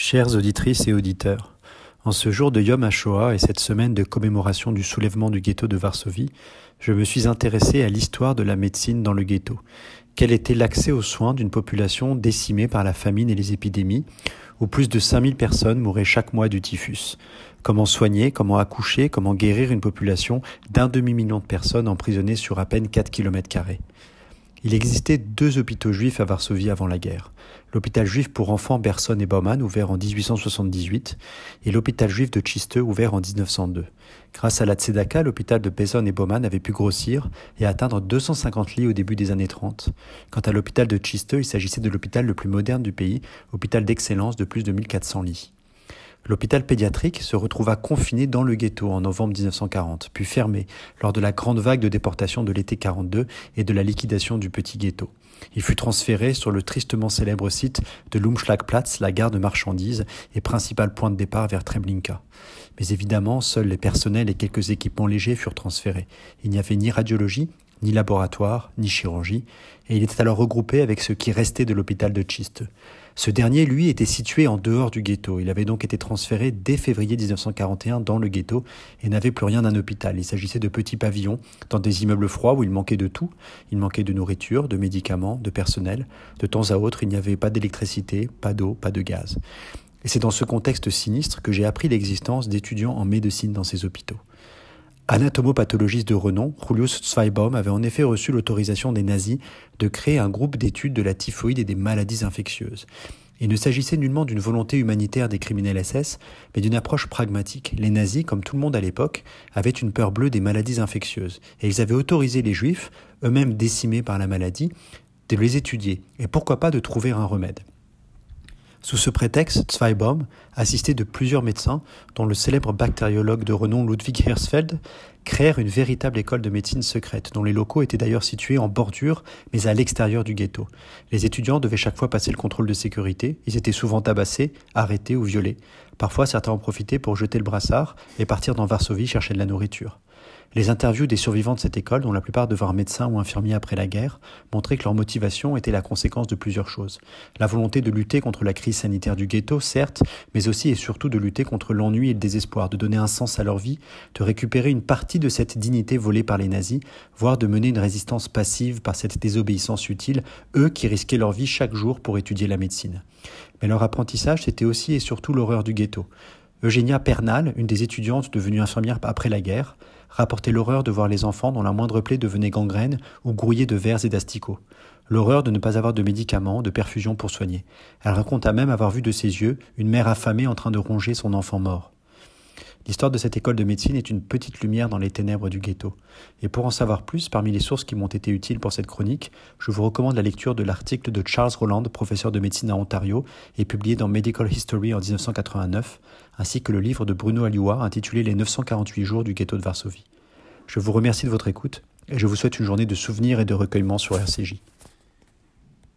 Chères auditrices et auditeurs, en ce jour de Yom HaShoah et cette semaine de commémoration du soulèvement du ghetto de Varsovie, je me suis intéressé à l'histoire de la médecine dans le ghetto. Quel était l'accès aux soins d'une population décimée par la famine et les épidémies, où plus de 5000 personnes mouraient chaque mois du typhus? Comment soigner, comment accoucher, comment guérir une population d'un demi-million de personnes emprisonnées sur à peine 4 km²? Il existait 2 hôpitaux juifs à Varsovie avant la guerre. L'hôpital juif pour enfants Berson et Baumann, ouvert en 1878, et l'hôpital juif de Tchiste, ouvert en 1902. Grâce à la Tzedaka, l'hôpital de Berson et Baumann avait pu grossir et atteindre 250 lits au début des années 30. Quant à l'hôpital de Tchiste, il s'agissait de l'hôpital le plus moderne du pays, hôpital d'excellence de plus de 1400 lits. L'hôpital pédiatrique se retrouva confiné dans le ghetto en novembre 1940, puis fermé lors de la grande vague de déportation de l'été 42 et de la liquidation du petit ghetto. Il fut transféré sur le tristement célèbre site de l'Umschlagplatz, la gare de marchandises et principal point de départ vers Treblinka. Mais évidemment, seuls les personnels et quelques équipements légers furent transférés. Il n'y avait ni radiologie, ni laboratoire, ni chirurgie, et il était alors regroupé avec ce qui restait de l'hôpital de Tchiste. Ce dernier, lui, était situé en dehors du ghetto. Il avait donc été transféré dès février 1941 dans le ghetto et n'avait plus rien d'un hôpital. Il s'agissait de petits pavillons dans des immeubles froids où il manquait de tout. Il manquait de nourriture, de médicaments, de personnel. De temps à autre, il n'y avait pas d'électricité, pas d'eau, pas de gaz. Et c'est dans ce contexte sinistre que j'ai appris l'existence d'étudiants en médecine dans ces hôpitaux. Anatomopathologiste de renom, Julius Zweibaum avait en effet reçu l'autorisation des nazis de créer un groupe d'études de la typhoïde et des maladies infectieuses. Il ne s'agissait nullement d'une volonté humanitaire des criminels SS, mais d'une approche pragmatique. Les nazis, comme tout le monde à l'époque, avaient une peur bleue des maladies infectieuses, et ils avaient autorisé les juifs, eux-mêmes décimés par la maladie, de les étudier, et pourquoi pas de trouver un remède. Sous ce prétexte, Zweibaum, assisté de plusieurs médecins, dont le célèbre bactériologue de renom Ludwig Hersfeld, créèrent une véritable école de médecine secrète, dont les locaux étaient d'ailleurs situés en bordure, mais à l'extérieur du ghetto. Les étudiants devaient chaque fois passer le contrôle de sécurité, ils étaient souvent tabassés, arrêtés ou violés. Parfois, certains en profitaient pour jeter le brassard et partir dans Varsovie chercher de la nourriture. Les interviews des survivants de cette école, dont la plupart devinrent médecins ou infirmiers après la guerre, montraient que leur motivation était la conséquence de plusieurs choses. La volonté de lutter contre la crise sanitaire du ghetto, certes, mais aussi et surtout de lutter contre l'ennui et le désespoir, de donner un sens à leur vie, de récupérer une partie de cette dignité volée par les nazis, voire de mener une résistance passive par cette désobéissance utile, eux qui risquaient leur vie chaque jour pour étudier la médecine. Mais leur apprentissage, c'était aussi et surtout l'horreur du ghetto. Eugenia Pernal, une des étudiantes devenue infirmière après la guerre, rapportait l'horreur de voir les enfants dont la moindre plaie devenait gangrène ou grouillée de vers et d'asticots. L'horreur de ne pas avoir de médicaments, de perfusion pour soigner. Elle raconta même avoir vu de ses yeux une mère affamée en train de ronger son enfant mort. L'histoire de cette école de médecine est une petite lumière dans les ténèbres du ghetto. Et pour en savoir plus, parmi les sources qui m'ont été utiles pour cette chronique, je vous recommande la lecture de l'article de Charles Rowland, professeur de médecine à Ontario, et publié dans Medical History en 1989, ainsi que le livre de Bruno Aliouard intitulé Les 948 jours du ghetto de Varsovie. Je vous remercie de votre écoute, et je vous souhaite une journée de souvenirs et de recueillement sur RCJ.